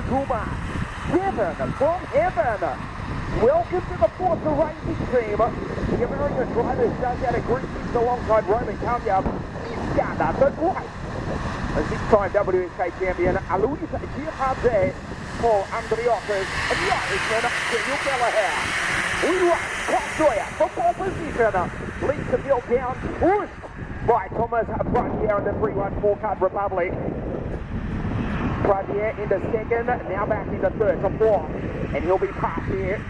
Kuma. 7 from heaven. Welcome to the Forza Racing team. The American driver starts out a green seats alongside Roman Kalyab. MITSUSADA, the white. A six-time WSK champion, Alois Girardet, Paul Andriottis, and the Irishman, Daniel Gallagher. We run Scott Sawyer for pole position. Leads the field down, pushed by Thomas Pract in the 3-1 4-card Republic. Pract into second, now back into third to fourth. And he'll be passed here.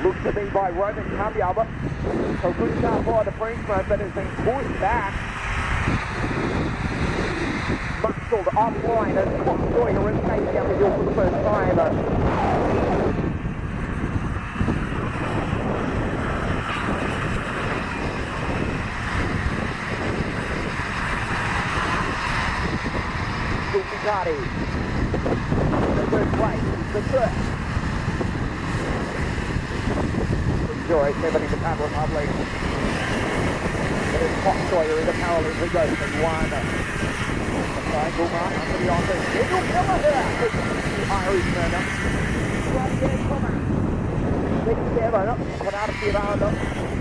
Looks to be by Roman Kalyab. So good start by the Frenchman, but has been pushed back. Muscled offline as Scott Sawyer escapes down the hill for the first time. Ducati. The third place, the third. Enjoy 7 in the Pan Republic. There's Scott Sawyer in the parallel who goes for 1. Triangle mark under the office. Daniel Gallagher. The Irishman. Right there, Thomas. 6-7. Without a bit under.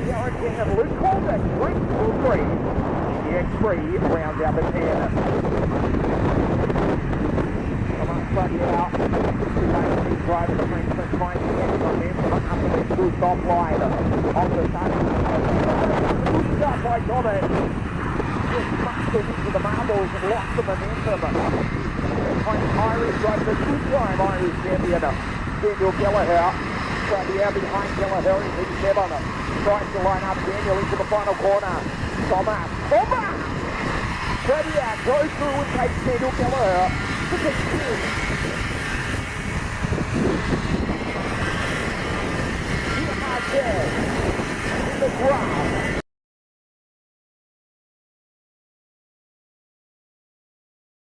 Darren King and Luke Calder. 3-3. The X3 rounds out the 10. Thomas Pratt out. The driver, the Frenchman, trying to get momentum up to the good top line. Off the side. Good start by Thomas. Just muscled into the marbles and lost the momentum. Irish driver, the two-time Irish champion, Daniel Gallagher. Pratt behind Gallagher in P7. Tries to line up Daniel into the final corner. Thomas! Pratt goes through and takes Daniel Gallagher to the